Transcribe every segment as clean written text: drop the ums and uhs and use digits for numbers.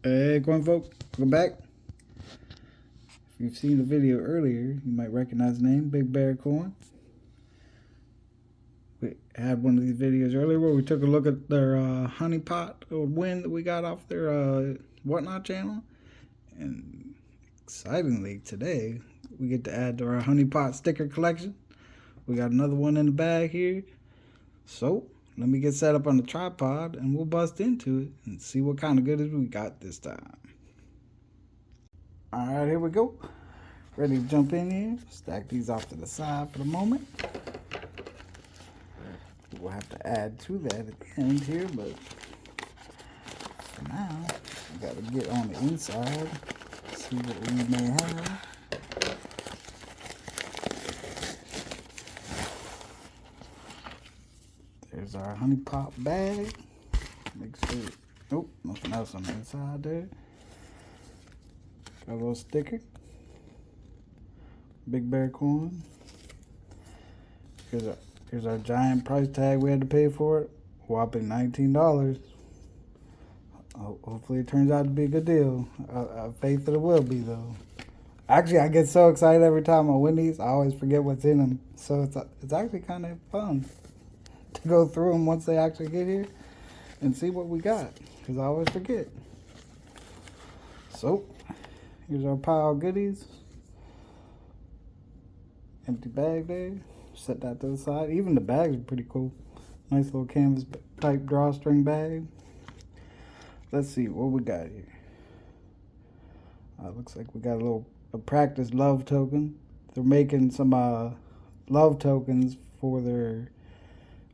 Hey, corn folk, welcome back. If you've seen the video earlier, you might recognize the name Big Bear Corn. We had one of these videos earlier where we took a look at their honey pot or win that we got off their Whatnot channel. And excitingly, today we get to add to our honey pot sticker collection. We got another one in the bag here. So let me get set up on the tripod and we'll bust into it and see what kind of goodies we got this time. Alright, here we go. Ready to jump in here. Stack these off to the side for the moment. We'll have to add to that at the end here, but for now, we gotta get on the inside, see what we may have. There's our honey pot bag. Make sure, nope, nothing else on the inside there. Got a little sticker. Big Bear Corn. Here's our giant price tag we had to pay for it. Whopping $19. Hopefully it turns out to be a good deal. I have faith that it will be though. Actually, I get so excited every time I win these. I always forget what's in them. So it's actually kind of fun to go through them once they actually get here and see what we got. Because I always forget. So, here's our pile of goodies. Empty bag there. Set that to the side. Even the bags are pretty cool. Nice little canvas type drawstring bag. Let's see what we got here. Looks like we got a practice love token. They're making some love tokens for their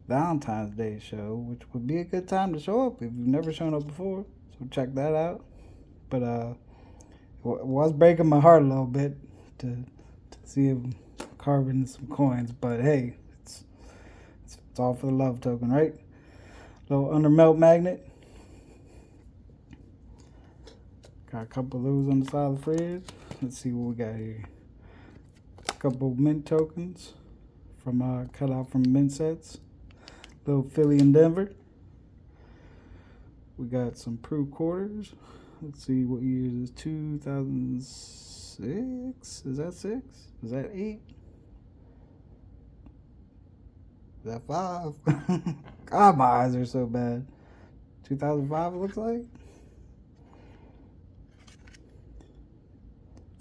Valentine's Day show, which would be a good time to show up if you've never shown up before. So check that out. But it was breaking my heart a little bit to see him carving some coins, but hey, it's all for the love token, right? Little undermelt magnet. Got a couple of those on the side of the fridge. Let's see what we got here. A couple of mint tokens from cut out from mint sets. Little Philly and Denver. We got some Prue quarters. Let's see what year is this. 2006? Is that 6? Is that 8? Is that 5? God, my eyes are so bad. 2005 it looks like.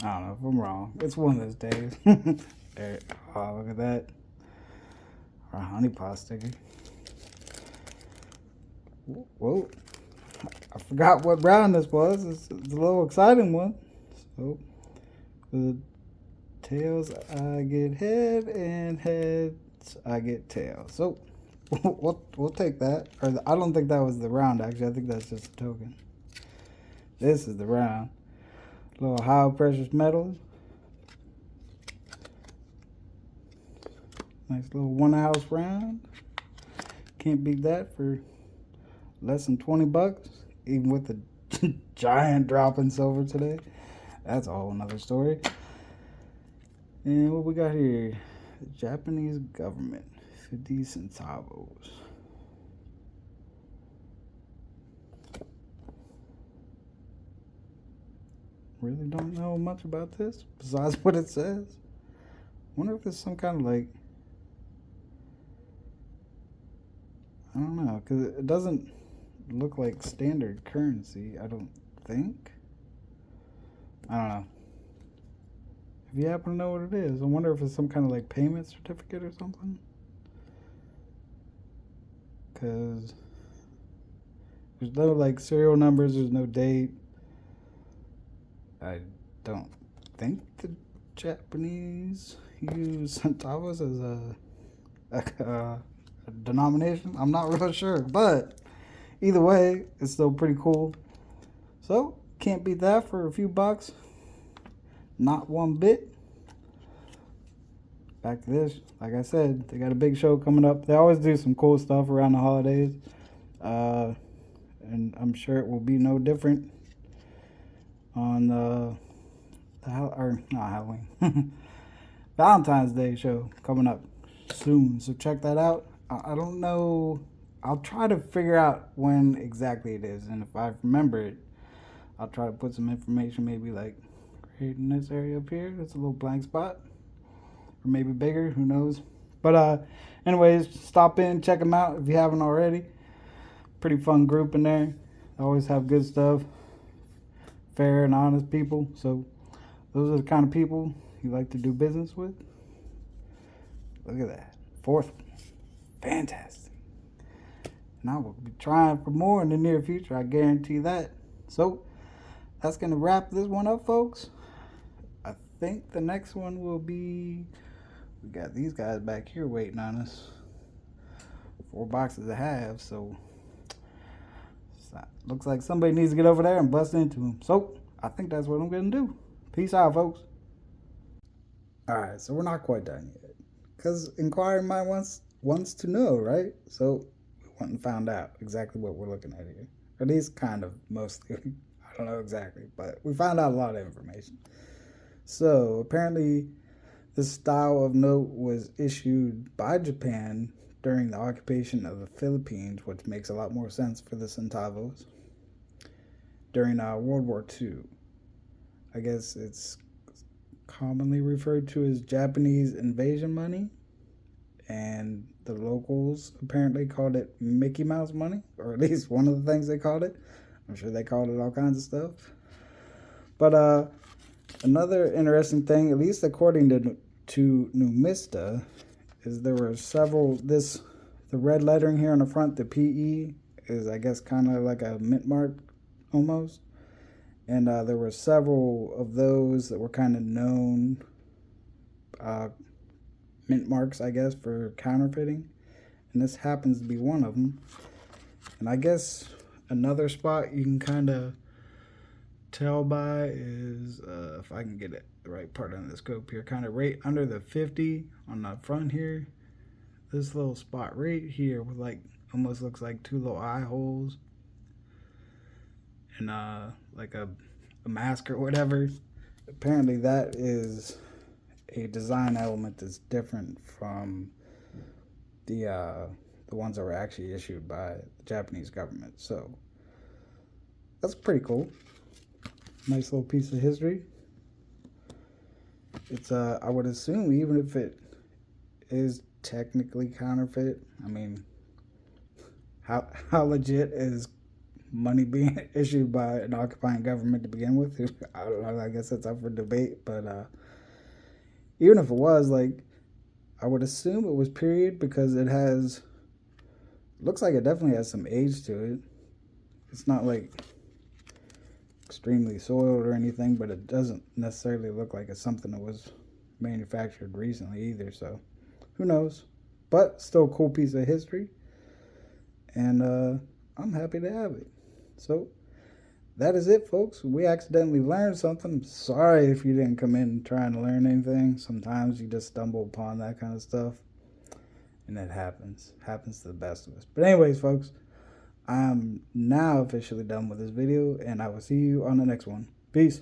I don't know if I'm wrong. It's one of those days. There. Oh, look at that. Our honey pot sticker. Whoa. I forgot what brand this was. It's a little exciting one. So, for the tails, I get head, and heads, I get tails. So, we'll take that. Or I don't think that was the round, actually. I think that's just a token. This is the round. Little high precious metals. Nice little 1 ounce round. Can't beat that for less than 20 bucks. Even with the giant drop in silver today. That's a whole nother story. And what we got here? The Japanese government. 50 centavos. Really don't know much about this besides what it says. Wonder if it's some kind of I don't know, because it doesn't look like standard currency, I don't think. I don't know. If you happen to know what it is, I wonder if it's some kind of payment certificate or something. Because there's no serial numbers, there's no date. I don't think the Japanese use centavos as a denomination. I'm not real sure, but either way, it's still pretty cool. So, can't beat that for a few bucks. Not one bit. Back to this. Like I said, they got a big show coming up. They always do some cool stuff around the holidays. And I'm sure it will be no different on not Halloween. Valentine's Day show coming up soon. So check that out. I don't know. I'll try to figure out when exactly it is. And if I remember it, I'll try to put some information, maybe like right in this area up here. It's a little blank spot, or maybe bigger. Who knows? But anyways, stop in, check them out if you haven't already. Pretty fun group in there. They always have good stuff. Fair and honest people. So those are the kind of people you like to do business with. Look at that. Fourth one. Fantastic. Now we'll be trying for more in the near future. I guarantee that. So that's going to wrap this one up, folks. I think the next one will be, we got these guys back here waiting on us. 4 boxes of halves, so looks like somebody needs to get over there and bust into them. So I think that's what I'm going to do. Peace out, folks. Alright, so we're not quite done yet. Because inquiring mind wants to know, right? So we went and found out exactly what we're looking at here. Or at least kind of, mostly. I don't know exactly, but we found out a lot of information. So apparently this style of note was issued by Japan during the occupation of the Philippines, which makes a lot more sense for the centavos, during World War II. I guess it's commonly referred to as Japanese invasion money, and the locals apparently called it Mickey Mouse money, or at least one of the things they called it. I'm sure they called it all kinds of stuff. But another interesting thing, at least according to Numista, is there were several, the red lettering here on the front, the PE, is I guess kind of like a mint mark almost. And there were several of those that were kind of known mint marks, I guess, for counterfeiting. And this happens to be one of them. And I guess another spot you can kind of tell by is, if I can get it the right part on the scope here, kind of right under the 50 on the front here. This little spot right here with like, almost looks like 2 little eye holes. And like a mask or whatever. Apparently that is a design element that's different from the ones that were actually issued by the Japanese government. So that's pretty cool. Nice little piece of history. It's I would assume, even if it is technically counterfeit, I mean, how legit is money being issued by an occupying government to begin with? I don't know, I guess that's up for debate. But even if it was, like, I would assume it was period, because it has, looks like it definitely has some age to it. It's not like extremely soiled or anything, but it doesn't necessarily look like it's something that was manufactured recently either, so who knows. But still a cool piece of history, and I'm happy to have it. So that is it, folks. We accidentally learned something. I'm sorry if you didn't come in trying to learn anything. Sometimes you just stumble upon that kind of stuff, and it happens to the best of us. But anyways, folks, I'm now officially done with this video, and I will see you on the next one. Peace.